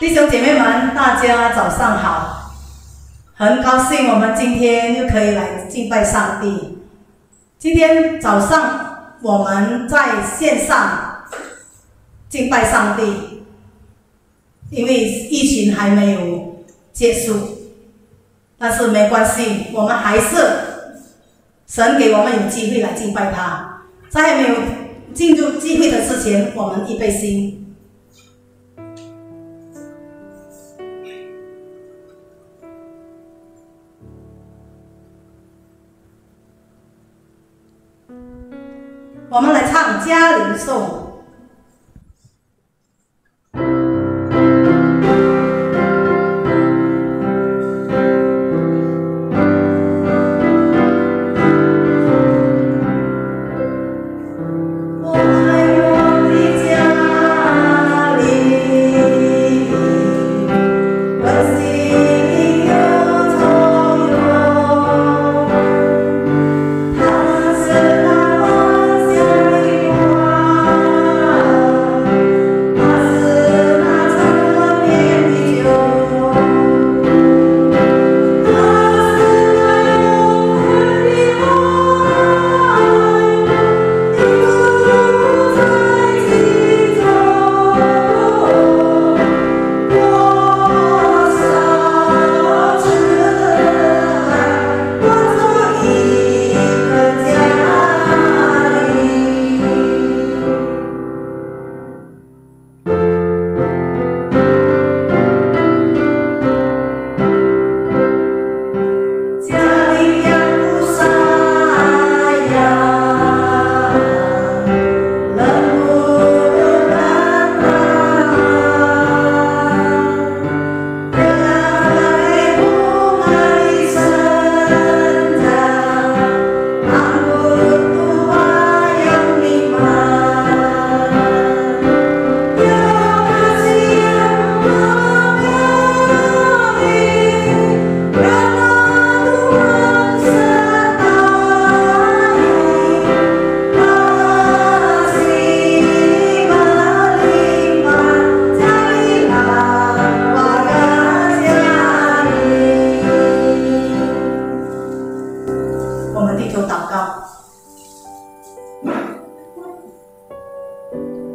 弟兄姐妹们，大家早上好！很高兴我们今天又可以来敬拜上帝。今天早上我们在线上敬拜上帝，因为疫情还没有结束，但是没关系，我们还是神给我们有机会来敬拜他。在还没有进入聚会的之前，我们预备心。我们来唱《嘉陵颂》。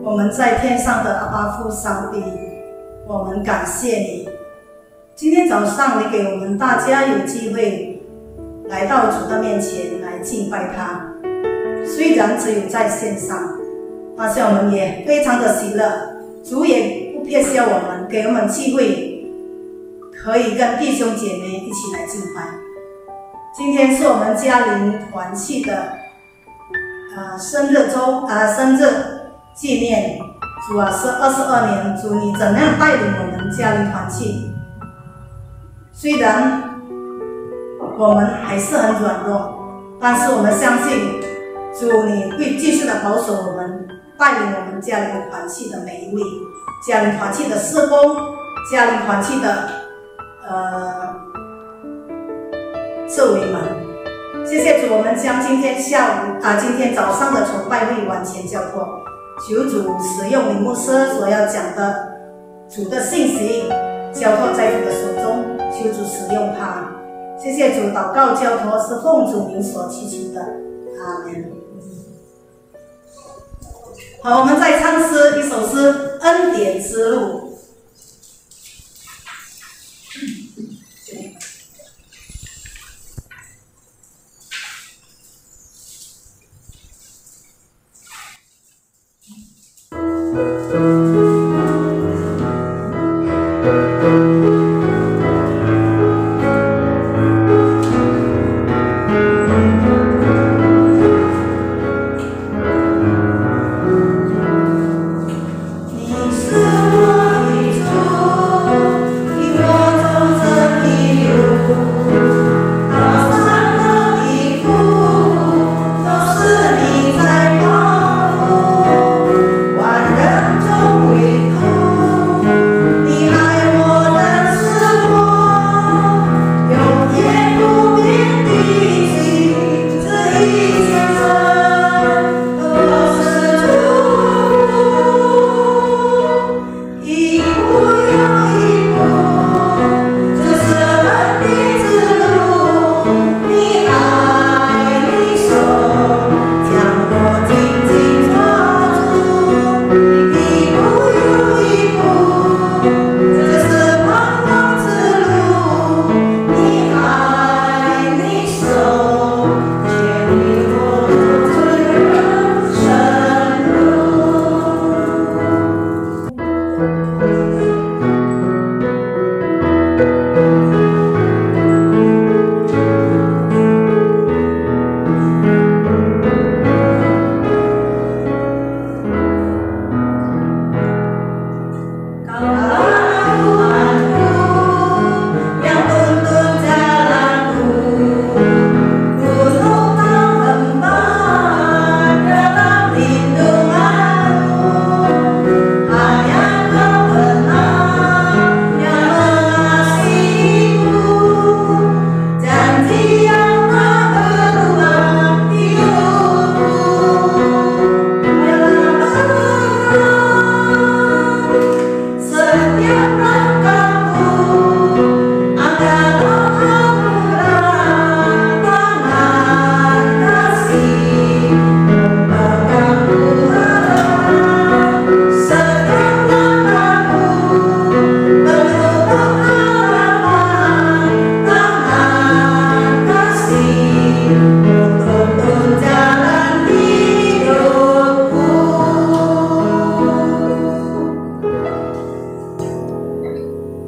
我们在天上的阿爸父上帝，我们感谢你。今天早上你给我们大家有机会来到主的面前来敬拜他，虽然只有在线上，但是我们也非常的喜乐。主也不撇下我们，给我们机会可以跟弟兄姐妹一起来敬拜。今天是我们嘉陵团契的生日纪念。主啊，是22年，主你怎样带领我们嘉陵团契？虽然我们还是很软弱，但是我们相信主你会继续的保守我们，带领我们嘉陵团契的每一位，嘉陵团契的事工，嘉陵团契的社委们。谢谢主，我们将今天早上的崇拜会完全交托。求主使用林牧师所要讲的主的信息，交托在主的手中，求主使用它。谢谢主，祷告交托是奉主名所祈求的，阿们。好，我们再唱诗一首诗《恩典之路》。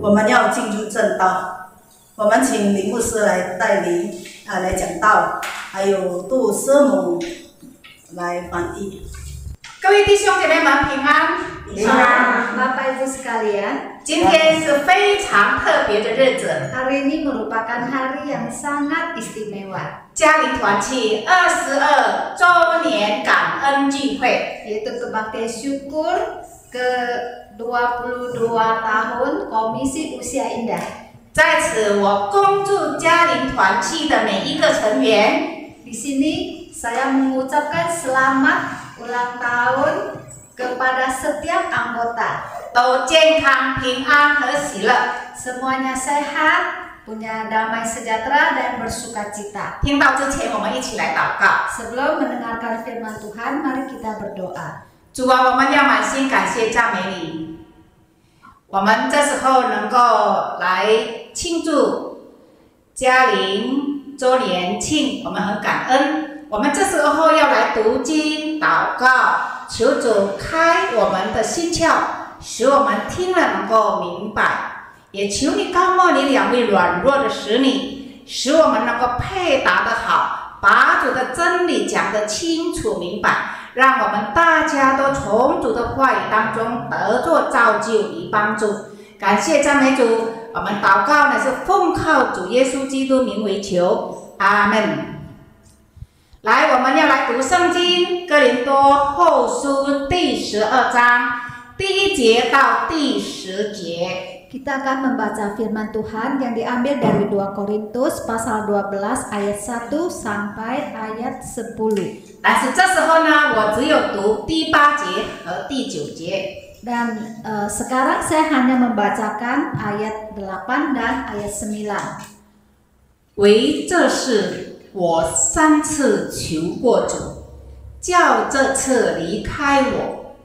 我们要进入正道。我们请林牧师来带领来讲道，还有杜师母来翻译。各位弟兄姐妹们平安。平安。Bapak Ibu sekalian, 今天是非常特别的日子， hari ini merupakan hari yang sangat istimewa, 嘉陵团契22周年感恩聚会， yaitu kebaktian syukur ke-22 tahun Komisi Usia Indah. 在此我恭祝嘉陵团契的每一个成员 Di sini saya mengucapkan selamat ulang tahun kepada setiap anggota. 都健康、平安和喜乐。 Semuanya sehat, punya damai sejahtera dan bersukacita. 听到之前，我们一起来祷告。 Sebelum mendengarkan firman Tuhan, mari kita berdoa. 主啊，我们要满心感谢赞美你。我们这时候能够来庆祝嘉陵周年庆，我们很感恩。我们这时候要来读经祷告，求主开我们的心窍，使我们听了能够明白。也求你高莫你两位软弱的使你，使我们能够配搭得好，把主的真理讲得清楚明白。让我们大家都从主的话语当中得着造就与帮助。感谢赞美主，我们祷告呢是奉靠主耶稣基督名为求，阿门。来，我们要来读圣经哥林多后书第12章第1节到第10节。 Kita akan membaca firman Tuhan yang diambil dari 2 Korintus pasal 12 ayat 1 sampai ayat 10. 但是这时候呢，我只有读第8节和第9节。 Dan sekarang saya hanya membacakan ayat 8 dan ayat 9. 为这事，我3次求过主，叫这次离开我。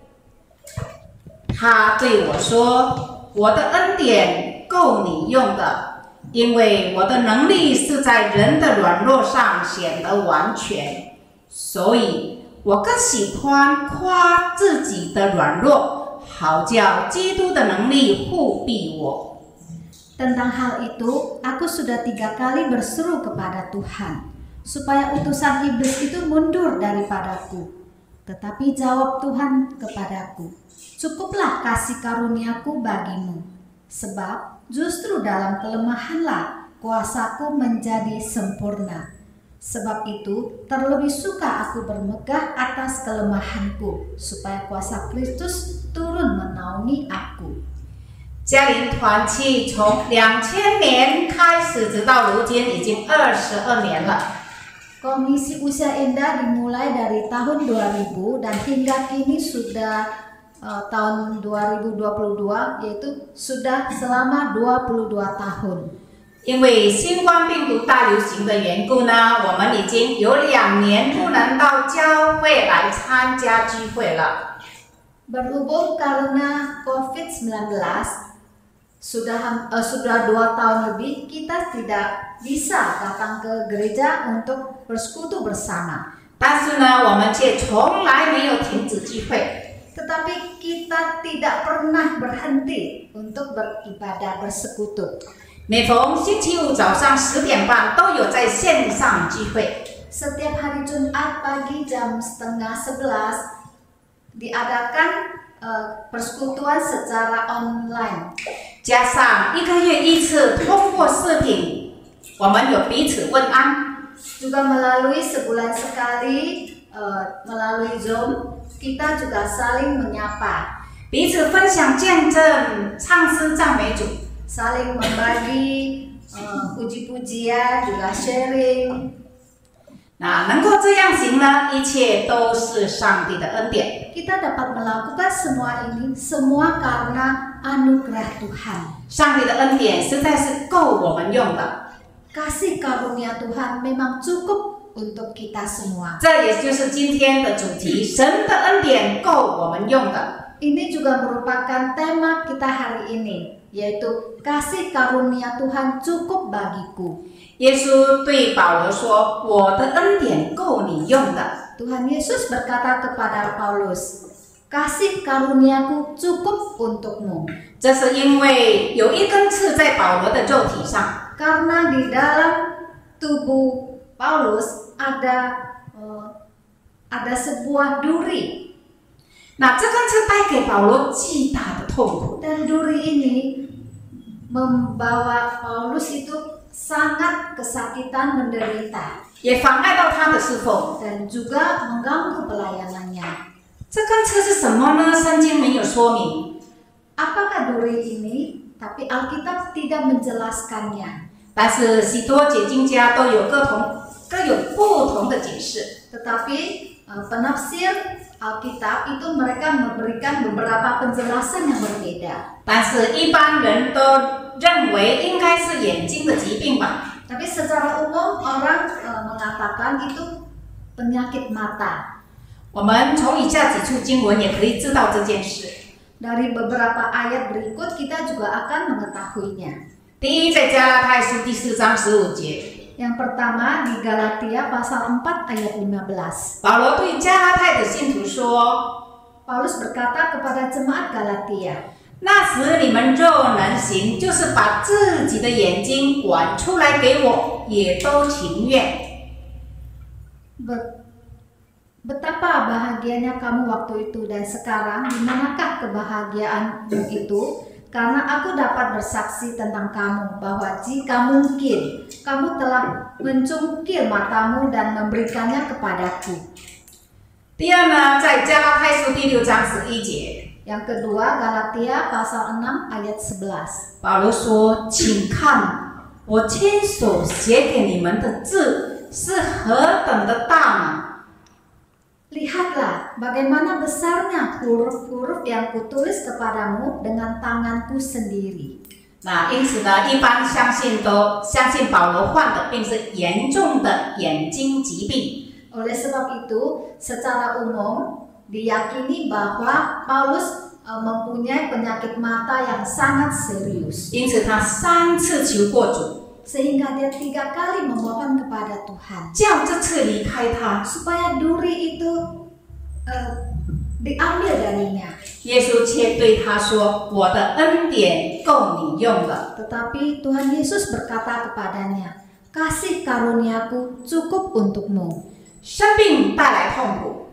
他对我说：“我的恩典够你用的，因为我的能力是在人的软弱上显得完全。所以我更喜欢夸自己的软弱，好叫基督的能力护庇我。” Tentang hal itu, aku sudah 3 kali berseru kepada Tuhan, supaya utusan iblis itu mundur daripadaku. Tetapi jawab Tuhan kepadaku, cukuplah kasih karuniaku bagimu, sebab justru dalam kelemahanlah kuasaku menjadi sempurna. Sebab itu, terlebih suka aku bermegah atas kelemahanku, supaya kuasa Kristus turun menaungi aku. 嘉陵团契从2000年开始，直到如今已经22年了。 Komisi Usia Indah dimulai dari tahun 2000 dan hingga kini sudah tahun 2022, yaitu sudah selama 22 tahun. 因为新冠病毒大流行的缘故呢，我们已经有2年不能到教会来参加聚会了。 Berhubung karena COVID-19 sudah 2 tahun lebih kita tidak bisa datang ke gereja untuk bersekutu bersama. 但是呢，我们却从来没有停止聚会。 Tetapi kita tidak pernah berhenti untuk beribadah bersekutu. 每逢星期五早上10点半都有在线上聚会。 Setiap hari Jumat pagi jam 10:30 diadakan persekutuan secara online. 加上1个月1次通过视频，我们有彼此问安。 Juga melalui sebulan sekali melalui Zoom, kita juga saling menyapa, 彼此分享见证，唱诗赞美主。 saling membagi puji-pujian, juga sharing. 那能够这样行呢，一切都是上帝的恩典。 Kita dapat melakukan semua ini semua karena anugerah Tuhan. 上帝的恩典实在是够我们用的。 Kasih karunia Tuhan memang cukup untuk kita semua. 这也就是今天的主题，神的恩典够我们用的。 Ini juga merupakan tema kita hari ini, yaitu kasih karunia Tuhan cukup bagiku. 耶稣对保罗说：“我的恩典够你用的。” Tuhan Yesus berkata kepada Paulus, kasih karuniaku cukup untukmu. 这是因为有一根刺在保罗的肉体上。 Karena di dalam tubuh Paulus ada sebuah duri. 那这根刺带给保罗巨大的痛苦， Dan duri ini membawa Paulus itu sangat kesakitan, menderita, 也妨碍到他的侍奉。 dan juga mengganggu pelayanannya. 这根刺是什么呢？圣经没有说明。 Apakah duri ini? Tapi Alkitab tidak menjelaskannya. 但是许多解经家都有各有不同的解释。 Tetapi penafsir Alkitab itu mereka memberikan beberapa penjelasan yang berbeda. 但是一般人都认为应该是眼睛的疾病吧。 Tapi secara umum orang mengatakan itu penyakit mata. 我们从以下几处经文也可以知道这件事。 Dari beberapa ayat berikut kita juga akan mengetahuinya. 第一，在加拉太书第4章15节。 Yang pertama di Galatia pasal 4 ayat 15. 保罗对加拉太的信徒说 Paulus berkata kepada jemaat Galatia, 那时你们若能行，就是把自己的眼睛管出来给我，也都情愿。 Betapa bahagianya kamu waktu itu dan sekarang, di manakah kebahagiaanmu itu? Karena aku dapat bersaksi tentang kamu bahwa jika mungkin kamu telah mencungkil matamu dan memberikannya kepadaku. 第二呢，在加拉太书第6章11节， Yang kedua Galatia pasal 6 ayat 11. 保罗说：“请看，我亲手写给你们的字是何等的大呢！ Lihatlah bagaimana besarnya huruf-huruf yang kutulis kepadamu dengan tanganku sendiri. 那因此呢，一般相信保罗患的病是严重的眼睛疾病。 Oleh sebab itu, secara umum diyakini bahwa Paulus mempunyai penyakit mata yang sangat serius. 因此他3次求过主， Sehingga dia 3 kali memohon kepada Tuhan 叫这次离开他。 supaya duri itu diambil darinya. 耶稣却对他说：“我的恩典够你用了。” Tetapi Tuhan Yesus berkata kepadanya, kasih karuniaku cukup untukmu. 生病带来痛苦，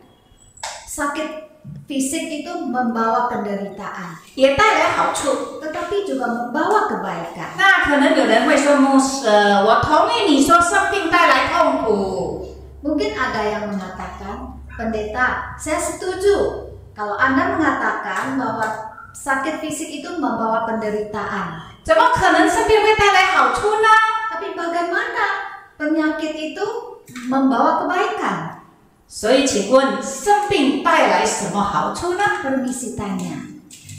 Sakit fisik itu membawa penderitaan, 也带来好处。 tetapi juga membawa kebaikan. 那可能有人会说：“牧师，我同意你说生病带来痛苦。 Mungkin ada yang mengatakan, pendeta, saya setuju kalau Anda mengatakan bahwa sakit fisik itu membawa penderitaan. 怎么可能生病会带来好处呢？ Tapi bagaimana penyakit itu membawa kebaikan?” 所以，请问生病带来什么好处呢？ Permisi tanya,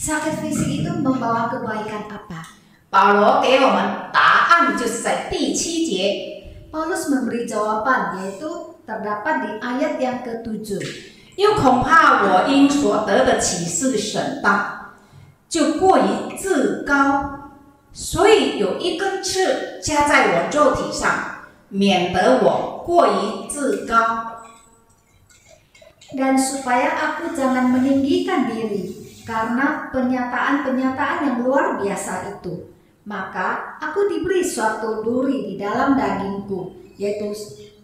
sakit fisik itu membawa kebaikan apa? 保罗给我们答案，就是在第7节。 Paulus memberi jawaban, yaitu terdapat di ayat yang ke-7. 又恐怕我因所得的启示审判，就过于自高，所以有一根刺加在我肉体上，免得我过于自高。 Dan supaya aku jangan meninggikan diri karena penyataan-penyataan yang luar biasa itu, maka aku diberi suatu duri di dalam dagingku, yaitu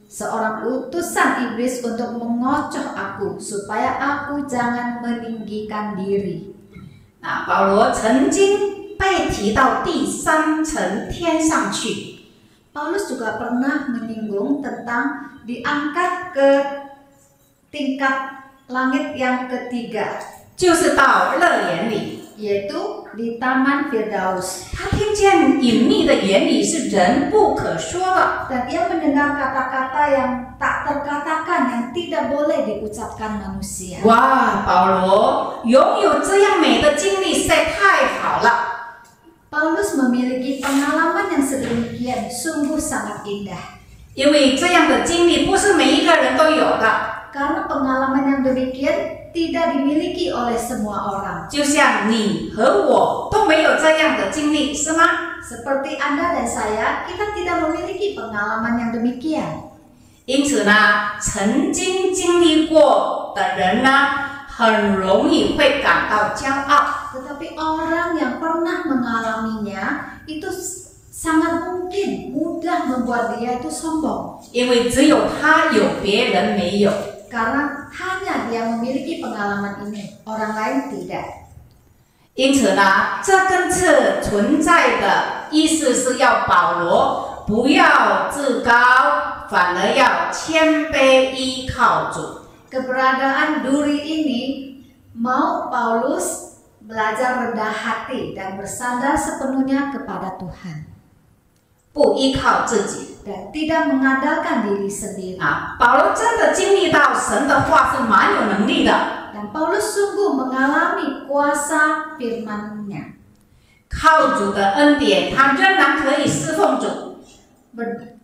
seorang utusan iblis untuk mengocoh aku supaya aku jangan meninggikan diri. 那保罗曾经被提到第3层天上去， Paulus juga pernah menyinggung tentang diangkat ke tingkat langit yang ketiga, 就是到乐园里。 yaitu di Taman Firdaus. 他听见隐秘的言语是人不可说的， Dan ia mendengar kata-kata yang tak terkatakan, yang tidak boleh diucapkan manusia. 哇！保罗拥有这样美的经历，实在太好了。 Paulus memiliki pengalaman yang sedemikian, sungguh sangat indah. 因为这样的经历不是每一个人都有的， Karena pengalaman yang demikian tidak dimiliki oleh semua orang. 就像你和我都没有这样的经历，是吗？ Seperti Anda dan saya, kita tidak memiliki pengalaman yang demikian. 因此呢，曾经经历过的人呢，很容易会感到骄傲。Tetapi orang yang pernah mengalaminya itu sangat mungkin mudah membuat dia itu sombong. 因为只有他有，别人没有。 Karena hanya dia memiliki pengalaman ini, orang lain tidak. 因此呢，这根刺存在的意思是要保罗不要自高，反而要谦卑依靠主。 Keberadaan duri ini mau Paulus belajar rendah hati dan bersandar sepenuhnya kepada Tuhan 不依靠自己 dan tidak mengandalkan diri sendiri. 啊！保罗真的经历到神的话是蛮有能力的， Dan Paulus sungguh mengalami kuasa firman-Nya. 靠主的恩典，他仍然可以侍奉主。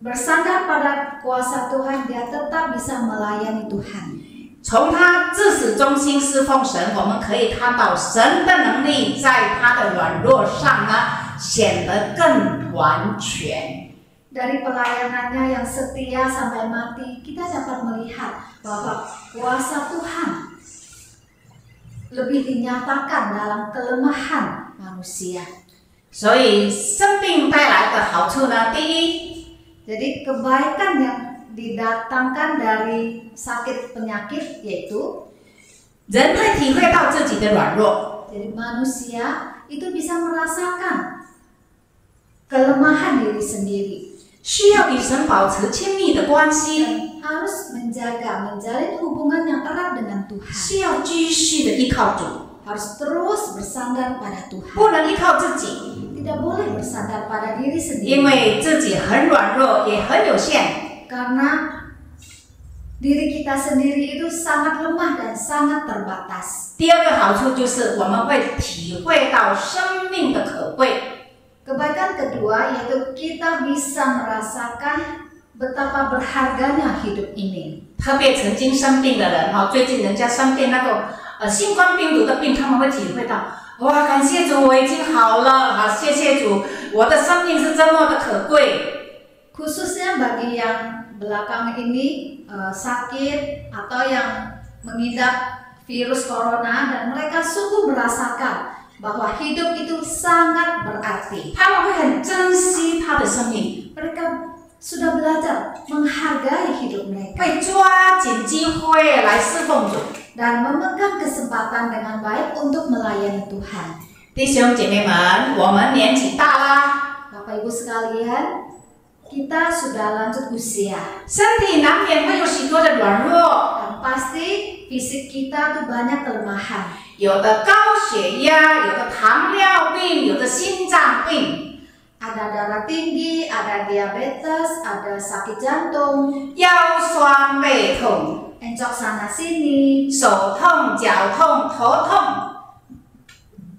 Bersandar pada kuasa Tuhan, dia tetap bisa melayani Tuhan. 从他自始忠心侍奉神，我们可以看到神的能力在他的软弱上呢显得更完全。 Dari pelayanannya yang setia sampai mati, kita dapat melihat bahwa kuasa Tuhan lebih dinyatakan dalam kelemahan manusia. 所以生病带来的好处呢，第一， Jadi kebaikan yang didatangkan dari sakit penyakit yaitu 人会体会到自己的软弱， jadi manusia itu bisa merasakan kelemahan diri sendiri. 需要与神保持亲密的关系， Dan harus menjalin hubungan yang erat dengan Tuhan. 需要继续的依靠主， Harus terus bersandar pada Tuhan. 不能依靠自己， Tidak boleh bersandar pada diri 因 sendiri. 为自己很软弱，也很有限。 Karena diri kita sendiri itu sangat lemah dan sangat terbatas. 第二个好处就是我们会体会到生命的可贵。 Kebaikan kedua yaitu kita bisa merasakan betapa berharganya hidup ini. 特别曾经生病的人哈，最近人家生病那种新冠病毒的病，他们会体会到，哇，感谢主，我已经好了，好，谢谢主，我的生命是这么的可贵。 Khususnya bagi yang belakangan ini sakit atau yang mengidap virus corona dan mereka sungguh merasakan bahwa hidup itu sangat berarti. 他们会很珍惜他的生命， Mereka sudah belajar menghargai hidup mereka 会抓紧机会来侍奉主。 dan memegang kesempatan dengan baik untuk melayani Tuhan. 弟兄姐妹们，我们年纪大啦， Bapak Ibu sekalian, kita sudah lanjut usia 身体难免会有许多的软弱， dan pasti fisik kita tuh banyak kelemahan. 有的高血压，有的糖尿病，有的心脏病， Ada darah tinggi, ada diabetes, ada sakit jantung, 腰酸背痛， encok sana sini, 手痛、脚痛、头痛，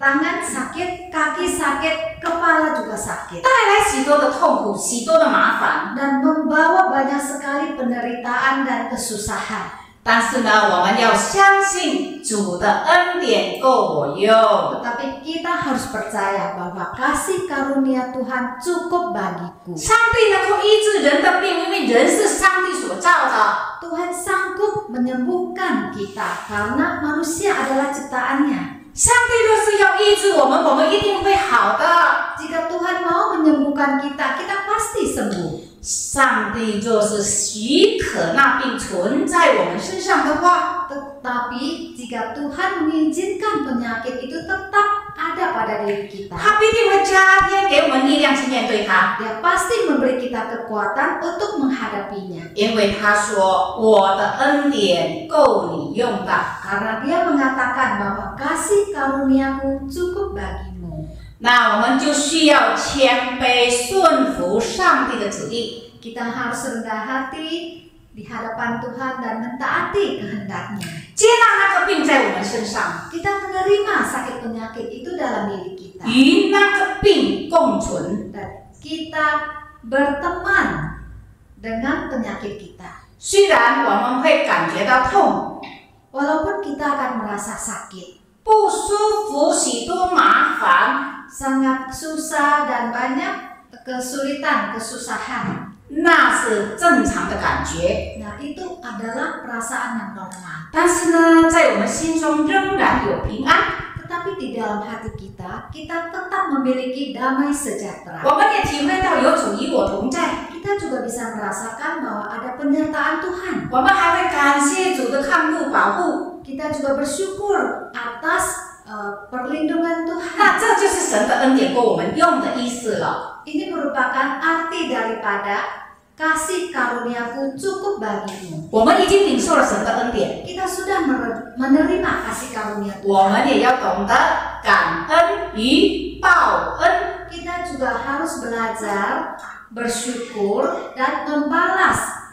tangan sakit, kaki sakit, kepala juga sakit, 带来许多的痛苦，许多的麻烦。 dan membawa banyak sekali penderitaan dan kesusahan. 但是呢，我们要相信主的恩典够我用。 Tetapi kita harus percaya bahwa kasih karunia Tuhan cukup bagiku. 上帝能够医治人的病，因为人是上帝所造的。 Tuhan sanggup menyembuhkan kita karena manusia adalah ciptaannya. 上帝若是要医治我们，我们一定会好的。 Jika Tuhan mau menyembuhkan kita, kita pasti sembuh. 上帝若是许可那病存在我们身上的话， Tetapi jika Tuhan mengizinkan penyakit itu tetap ada pada diri kita, 他必定会加添给我们力量去面对它。 Dia pasti memberi kita kekuatan untuk menghadapinya. 因为他说：“我的恩典够你用的。 Karena Dia mengatakan bahwa kasih karuniaku cukup bagimu. ”那我们就需要谦卑顺服上帝的旨意。 Kita harus rendah hati di hadapan Tuhan dan mentaati kehendak-Nya. 接纳那个病在我们身上， Kita menerima sakit penyakit itu dalam diri kita. 与那个病共存。 Dan kita berteman dengan penyakit kita. 虽然我们会感觉到痛、 Walaupun kita akan merasa sakit, 不舒服、许多麻烦， sangat susah dan banyak kesulitan, kesusahan. 那是正常的感觉。 Nah, itu adalah perasaan yang normal. 但是呢，在我们心中仍然有平安。Tetapi di dalam hati kita tetap memiliki damai sejahtera. 我们也体会到有主与我同在， Kita juga bisa merasakan bahwa ada penyertaan Tuhan. 我们还会感谢主的看顾保护。 Kita juga bersyukur atas perlindungan 那 Tuhan. 这就是神的恩典够我们用的意思了。 Ini merupakan arti daripada kasih karuniaku cukup bagimu. 我们已经领受了神的恩典， Kita sudah menerima kasih karunia 我 Tuhan. 们也要懂得感恩与报恩。 Kita juga harus belajar bersyukur dan membalas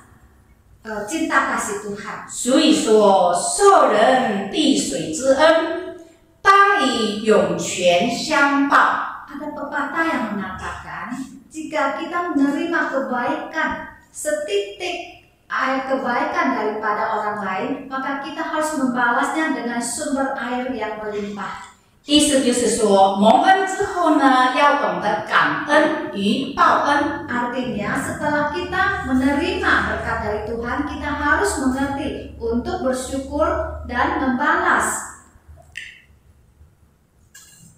cinta kasih Tuhan. 所以说，受人滴水之恩，当以涌泉相报。 Ada pepatah yang mengatakan, jika kita menerima kebaikan, setitik air kebaikan daripada orang lain, maka kita harus membalasnya dengan sumber air yang berlimpah. 意思就是说，蒙恩之后呢，要懂得感恩与报恩。 Artinya setelah kita menerima berkat dari Tuhan, kita harus mengerti untuk bersyukur dan membalas.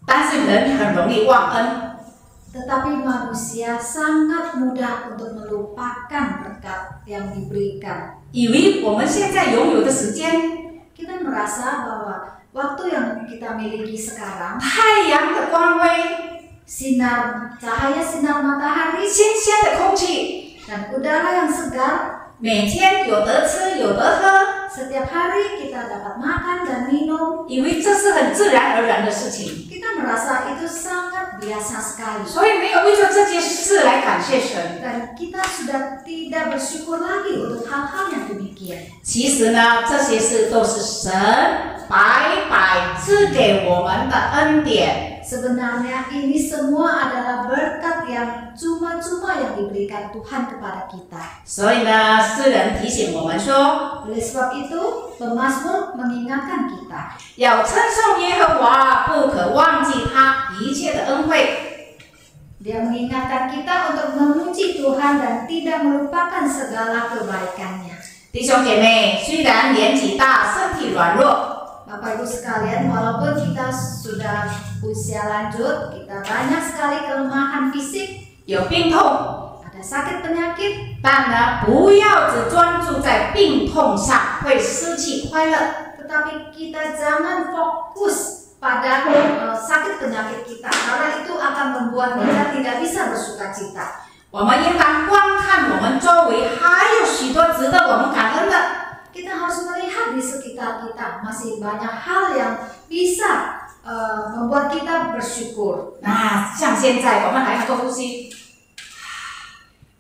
但是人很容易忘恩， Tetapi manusia sangat mudah untuk melupakan berkat yang diberikan. 以为我们现在拥有的时间， Kita merasa bahwa waktu yang kita miliki sekarang, 太阳的光辉、 cahaya sinar matahari 新鲜的空气， dan udara yang segar, 每天有得吃有得喝， setiap hari kita dapat makan dan minum. 以为这是很自然而然的事情， Kita merasa itu sangat biasa sekali. 所以没有为了这件事来感谢神。 Dan kita sudah tidak bersyukur lagi untuk hal-hal yang demikian. 其实呢，这些事都是神白白赐给我们的恩典。 Sebenarnya ini semua adalah berkat yang cuma-cuma yang diberikan Tuhan kepada kita. 所以呢，诗人提醒我们说， Oleh sebab itu, pemazmur mengingatkan kita 要称颂耶和华，不可忘记他一切的恩惠。 Dia mengingatkan kita untuk memuji Tuhan dan tidak melupakan segala kebaikannya. 弟兄姐妹，虽然年纪大，身体软弱， Bapak Ibu sekalian, walaupun kita sudah usia lanjut, kita banyak sekali kelemahan fisik, 有病痛， ada sakit penyakit, 但呢，不要只专注在病痛上，会失去快乐。 tetapi kita jangan fokus pada sakit penyakit kita, karena itu akan membuat kita tidak bisa bersuka cita. 我们应当观看我们周围还有许多值得我们感恩的。 Kita harus melihat di sekitar kita masih banyak hal yang bisa membuat kita bersyukur. 那像现在我们还能够呼吸，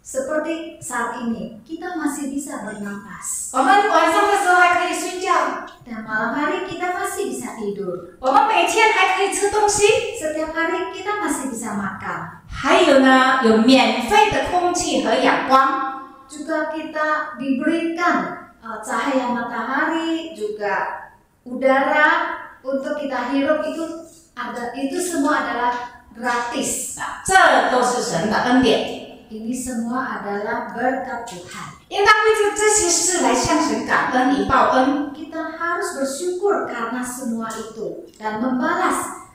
Seperti saat ini, kita masih bisa bernapas. 我们晚上的时候还可以睡觉， Dan malam hari kita masih bisa tidur. 我们每天还可以吃东西， Setiap hari kita masih bisa makan. 还有呢，有免费的空气和阳光。 Juga kita diberikan cahaya matahari, juga udara untuk kita hirup itu semua adalah gratis. 这都是神的恩典， Ini semua adalah berkat Tuhan. 应当为这些事来向神感恩以报恩。 Kita harus bersyukur karena semua itu dan membalas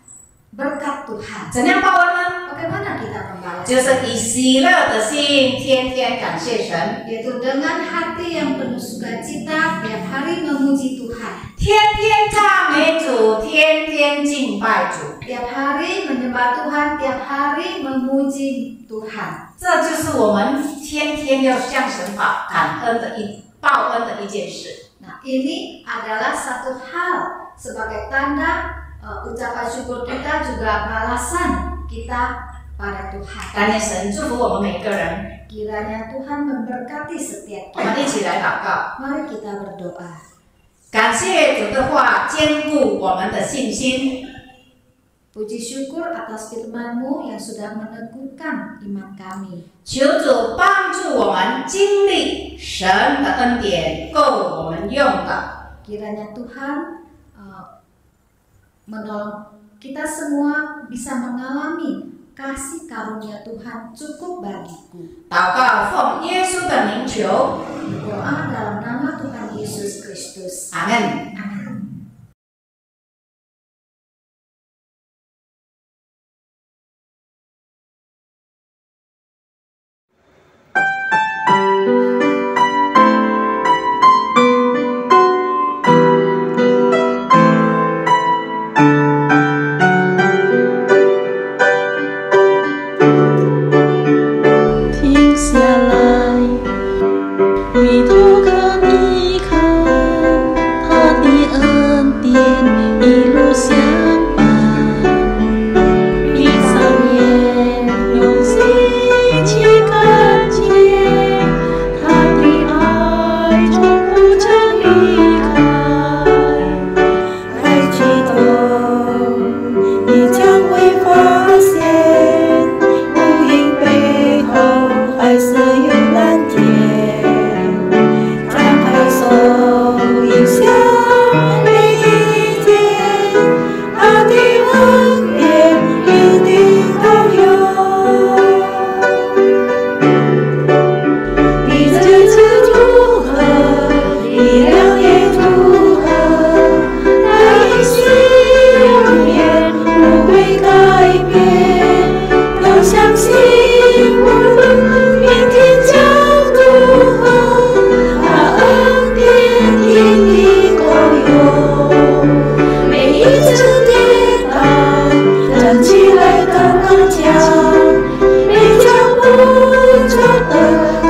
berkat Tuhan. 怎样报恩呢？ Bagaimana kita membalas? 就是以喜乐的心，天天感谢神， Yaitu dengan hati yang penuh sukacita, tiap hari memuji Tuhan. 天天赞美主，天天敬拜主。 Tiap hari menyembah Tuhan, tiap hari memuji Tuhan. 这就是我们天天要向神报恩的一件事。 Nah, ini adalah satu hal sebagai tanda ucapan syukur kita, juga balasan kita pada Tuhan. 感谢神祝福我们每个人。 Kiranya Tuhan memberkati setiap 我们一 kita. 起来祷告， Mari kita berdoa. 感谢主的话坚固我们的信心。 Puji syukur atas firman-Mu yang sudah meneguhkan iman kami. 求主帮助我们经历神的恩典，够我们用的。 Kiranya Tuhan menolong kita semua bisa mengalami kasih karunia Tuhan cukup bagiku. 祷告奉耶稣的名求， Doa dalam nama Tuhan Yesus Kristus. 阿门。Amin. 信无论明天将如何，他恩典一定够用。每一次跌倒，站起来的刚强，每脚步走得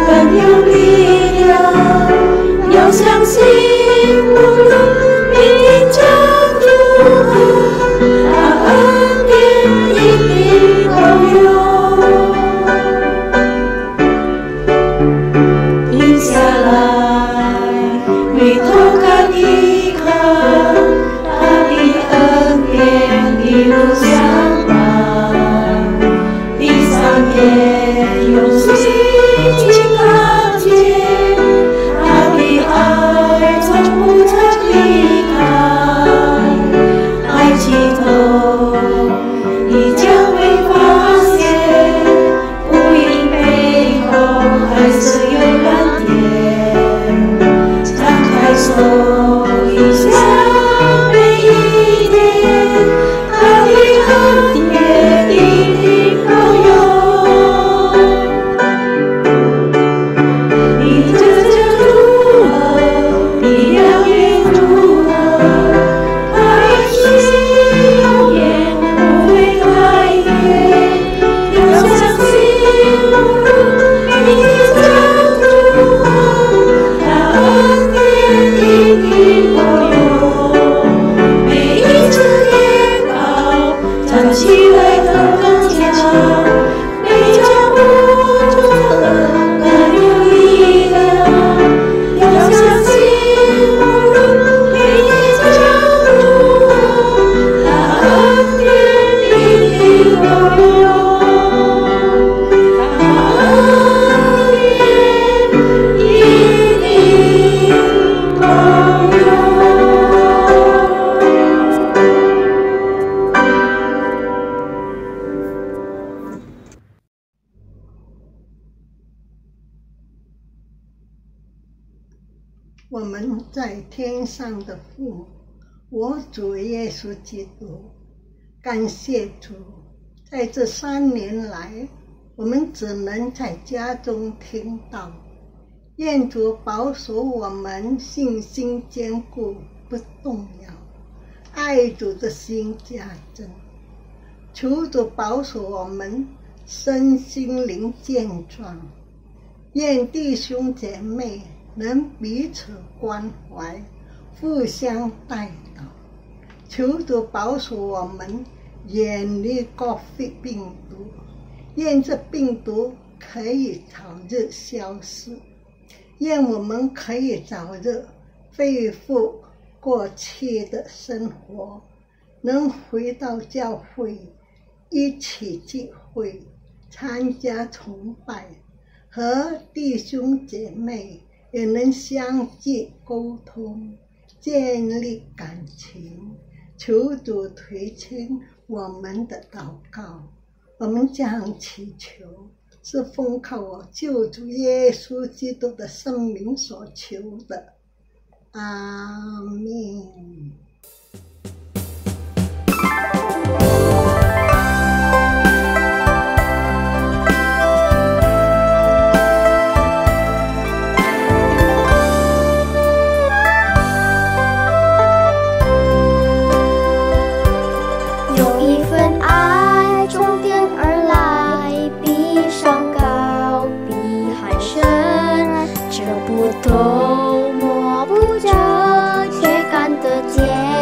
更有力量。要相信无论明天将如何，他恩典一定够用。停下来，回头看一看，他的恩典一路相伴。地上也有希去看见，他的爱从不曾离开。抬起头，你将会发现，乌云背后还是有蓝天。张开手，一下每一天，他的恩典一定够用。你这如何，你要也如何，他的心永远不会改变。要相信无论明天将如何，他恩典一定够用。每一次跌倒，站起来的刚强，每脚步走得更有力量。要相信无论明天将如何，他恩典一定够用。他恩典一定够用。我们在天上的父，我主耶稣基督，感谢主，在这3年来，我们只能在家中听到。愿主保守我们信心坚固不动摇，爱主的心加增。求主保守我们身心灵健壮，愿弟兄姐妹能彼此关怀，互相带导。求主保守我们远离各病毒，愿这病毒可以早日消失，愿我们可以早日恢复过去的生活，能回到教会一起聚会，参加崇拜，和弟兄姐妹也能相聚沟通，建立感情。求主垂听我们的祷告，我们将祈求，是奉靠我救主耶稣基督的圣名所求的。阿们。头摸不着，却看得见。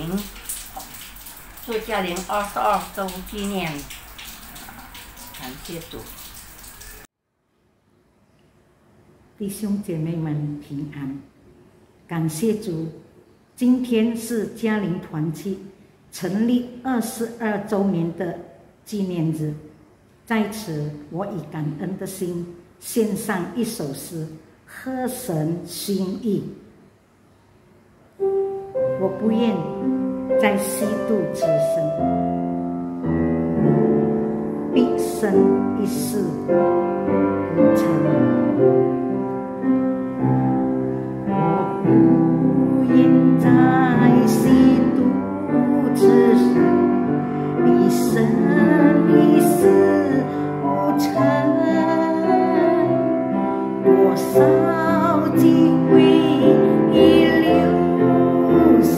玲，祝嘉玲22周纪念，感谢主。弟兄姐妹们平安，感谢主！今天是嘉陵团契成立22周年的纪念日，在此我以感恩的心献上一首诗，合神心意。我不愿再虚度此生，毕生一世无成。我不愿再虚度此生，毕生一世无成。多少机会已流逝，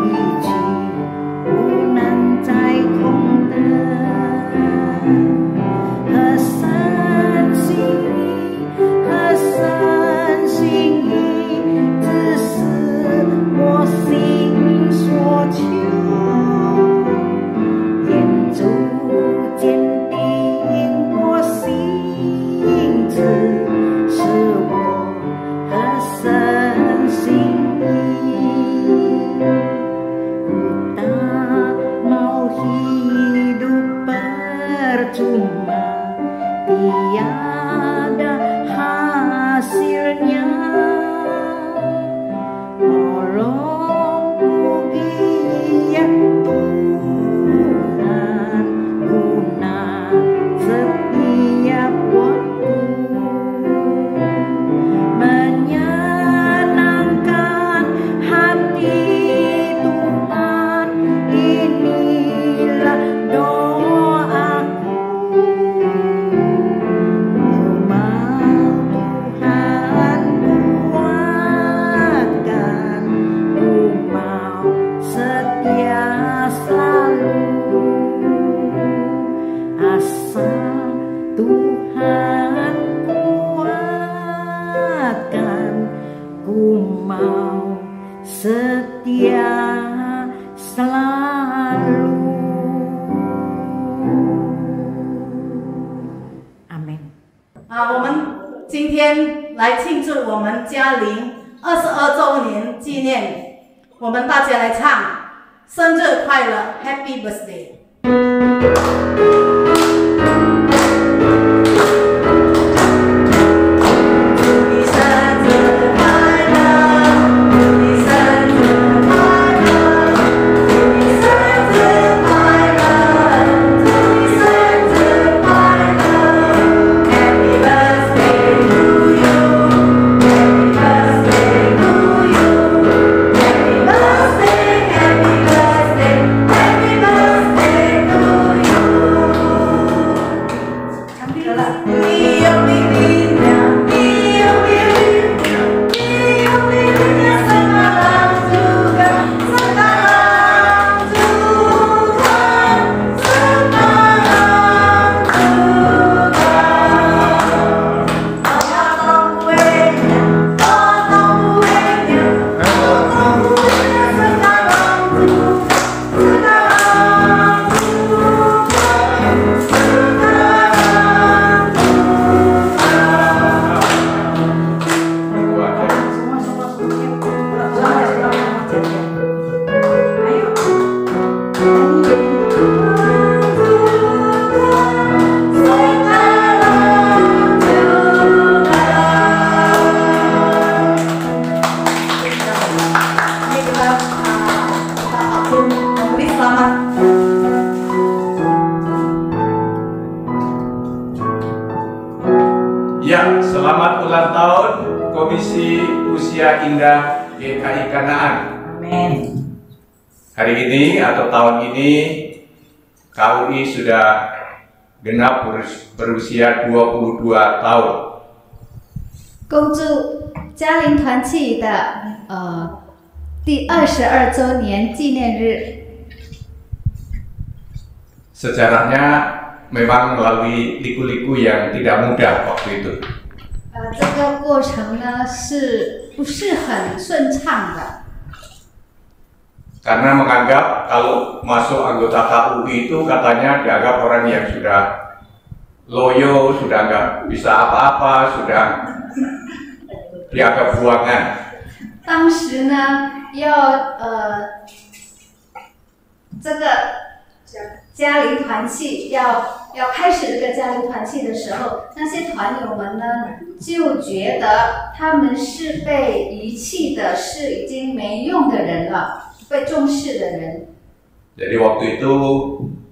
一去不能再重得。何生心意，何生心意，只是我心所求。愿主坚定我心志，是我何生心意。ku tak mau hidup percuma, tiada hasilnya. Tolong giat Tuhan guna setiap waktu, menyenangkan hati Tuhan. Inilah doaku, mau Tuhan kuatkan, ku mau setia selalu. Asal Tuhan kuatkan, ku mau setia selalu. Amen。我们今天来庆祝我们嘉陵22周年纪念，我们大家来唱生日快乐 ，Happy Birthday。Ya, selamat ulang tahun Komisi Usia Indah GKI Kanaan. Amin. Hari ini atau tahun ini KUI sudah genap berusia 22 tahun. 恭祝嘉陵团契的第22周年纪念日。 Sejarahnya memang melalui liku-liku yang tidak mudah waktu itu. 这个过程呢，是不是很顺畅的？ karena menganggap kalau masuk anggota KUI itu katanya dianggap orang yang sudah loyo, sudah nggak bisa apa-apa, sudah dianggap buangan. 当时呢，这个嘉陵团契要开始这个嘉陵团契的时候，那些团友们呢就觉得他们是被遗弃的，是已经没用的人了，被重视的人。 Jadi waktu itu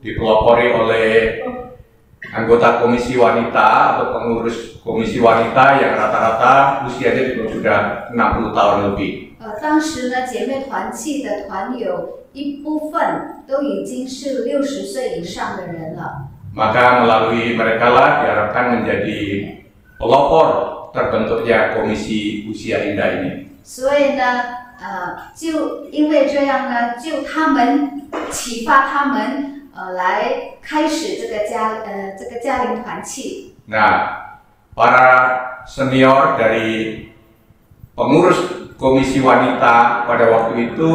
dipelopori oleh anggota komisi wanita atau pengurus komisi wanita yang rata-rata usianya juga sudah 60 tahun lebih. 当时呢，姐妹团契的团友一部分都已经是60岁以上的人了。 Maka melalui mereka lah diharapkan menjadi pelopor terbentuknya komisi usia indah ini. 所以呢，就因为这样呢，就他们启发他们来开始这个嘉陵团契。 Nah, para senior dari pengurus komisi wanita pada waktu itu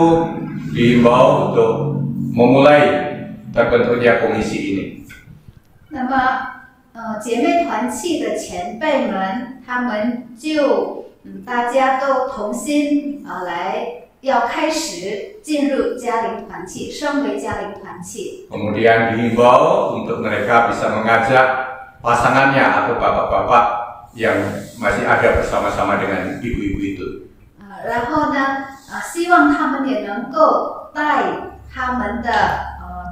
diimbau untuk memulai terbentuknya komisi ini. 那么，姐妹团契的前辈们，他们就大家都同心要开始进入嘉陵团契，升为嘉陵团契。 Kemudian dihimbau untuk mereka bisa mengajak pasangannya atau bapak-bapak yang masih ada bersama-sama dengan ibu-ibu itu. 然后呢，希望他们也能够带他们的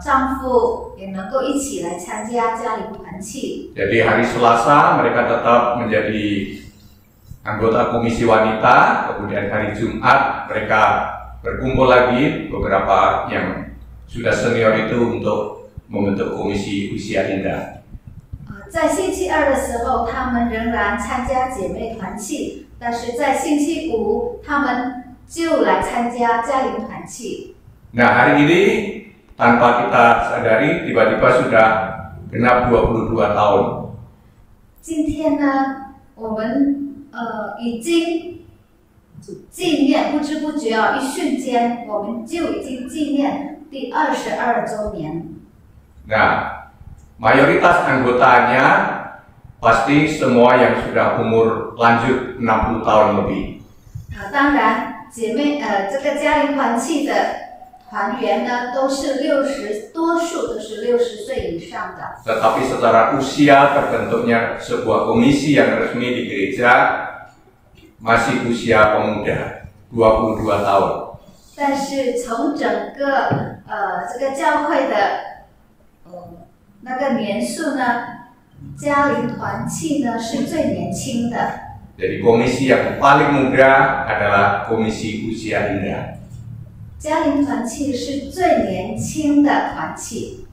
丈夫也能够一起来参加嘉陵团契。 Jadi hari Selasa mereka tetap menjadi anggota komisi wanita, kemudian hari Jumat mereka berkumpul lagi beberapa yang sudah senior itu untuk membentuk komisi usia indah. 在星期二的时候，他们仍然参加姐妹团契，但是在星期五，他们就来参加嘉陵团契。 Nah, hari ini tanpa kita sadari tiba-tiba sudah genap 22 tahun. 今天呢，我们已经纪念，不知不觉一瞬间，我们就已经纪念第22周年。 Nah, mayoritas anggotanya pasti semua yang sudah umur lanjut 60 tahun lebih. 当然，姐妹这个嘉陵团契的团员呢，多数都是60岁以上的。 Tetapi secara usia terbentuknya sebuah komisi yang resmi di gereja masih usia pemuda, 22 tahun. 但是从整个这个教会的那个年数呢，嘉陵团契呢是最年轻的。 Jadi komisi yang paling muda adalah komisi usia indah. 嘉陵团契是最年轻的团契。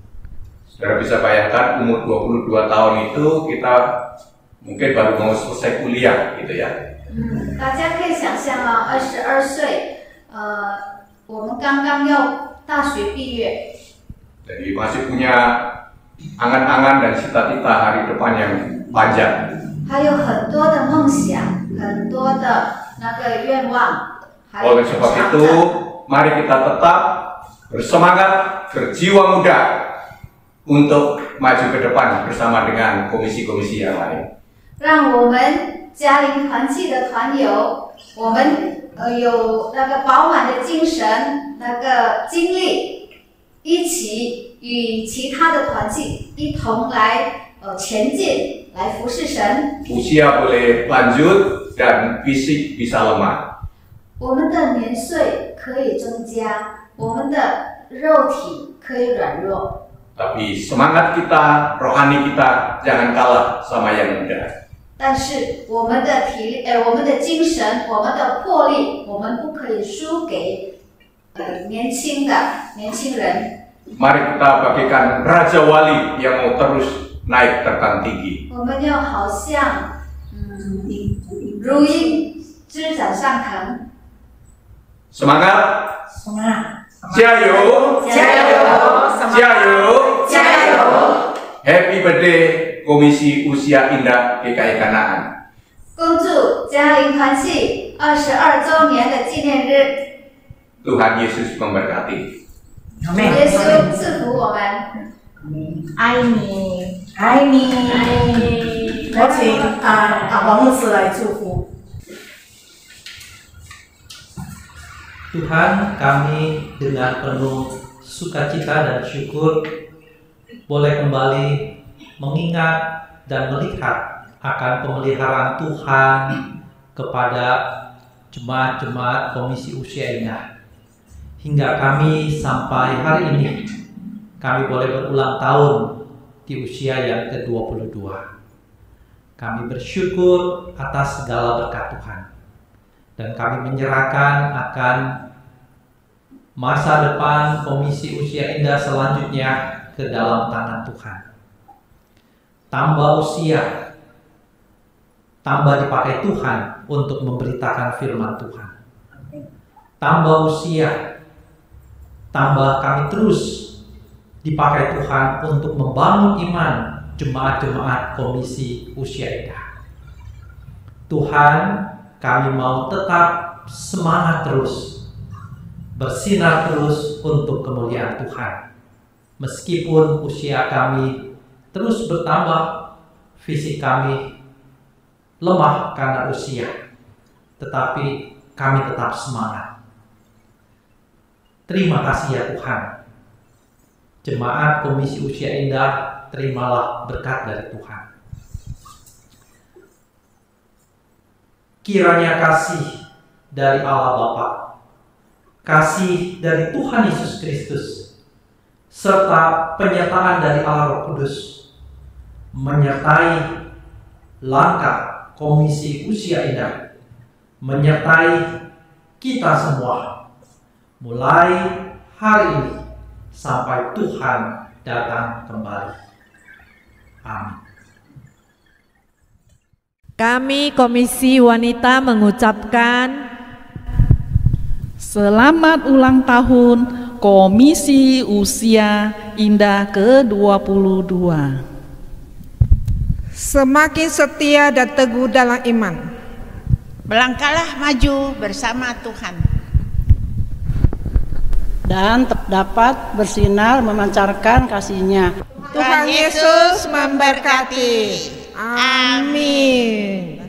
Saudara bisa bayangkan umur 22 tahun itu kita mungkin baru mau selesai kuliah gitu ya. 大家可以想象啊，22岁，我们刚刚要大学毕业。 Jadi masih punya angan-angan dan cita-cita hari depan yang panjang. 还有很多的梦想，很多的那个愿望，还有 Oleh sebab itu, mari kita tetap bersemangat, berjiwa muda untuk maju ke depan bersama dengan komisi-komisi yang lain. 让我们嘉陵团契的团友，我们有那个饱满的精神，那个精力，一起与其他的团契一同来前进，来服侍神。 Usia boleh lanjut dan fisik bisa lemah. 我们的年岁可以增加，我们的肉体可以软弱， Tapi semangat kita, rohani kita jangan kalah sama yang muda. 但是我们的我们的精神，我们的魄力，我们不可以输给年轻人。 Mari kita bagikan Raja Wali yang mau terus naik terbang tinggi. 我们要好像如鹰枝展上腾。 Semangat, Semangat. jayo, Jayo, jayo, jayo. Happy birthday Komisi Usia Indah GKI Kanaan. 恭祝嘉陵团契22周年的纪念日。Tuhan Yesus memberkati. 耶稣赐福我们，爱你，爱你，我请王牧师来祝福。 Tuhan, kami dengan penuh sukacita dan syukur boleh kembali mengingat dan melihat akan pemeliharaan Tuhan kepada jemaat-jemaat Komisi Usia Indah. Hingga kami sampai hari ini, kami boleh berulang tahun di usia yang ke-22. Kami bersyukur atas segala berkat Tuhan. Dan kami menyerahkan akan masa depan Komisi Usia Indah selanjutnya ke dalam tangan Tuhan. Tambah usia, tambah dipakai Tuhan untuk memberitakan firman Tuhan. Tambah usia, tambah kami terus dipakai Tuhan untuk membangun iman jemaat-jemaat Komisi Usia Indah. Tuhan, kami mau tetap semangat terus, bersinar terus untuk kemuliaan Tuhan. Meskipun usia kami terus bertambah, fisik kami lemah karena usia, tetapi kami tetap semangat. Terima kasih ya Tuhan. Jemaat Komisi Usia Indah, terimalah berkat dari Tuhan. Kiranya kasih dari Allah Bapa, kasih dari Tuhan Yesus Kristus, serta penyertaan dari Allah Roh Kudus menyertai langkah Komisi Usia Indah, menyertai kita semua mulai hari ini sampai Tuhan datang kembali. Amin. Kami Komisi Wanita mengucapkan selamat ulang tahun Komisi Usia Indah ke-22. Semakin setia dan teguh dalam iman. Melangkahlah maju bersama Tuhan. Dan dapat bersinar memancarkan kasih-Nya. Tuhan Yesus memberkati. Amin.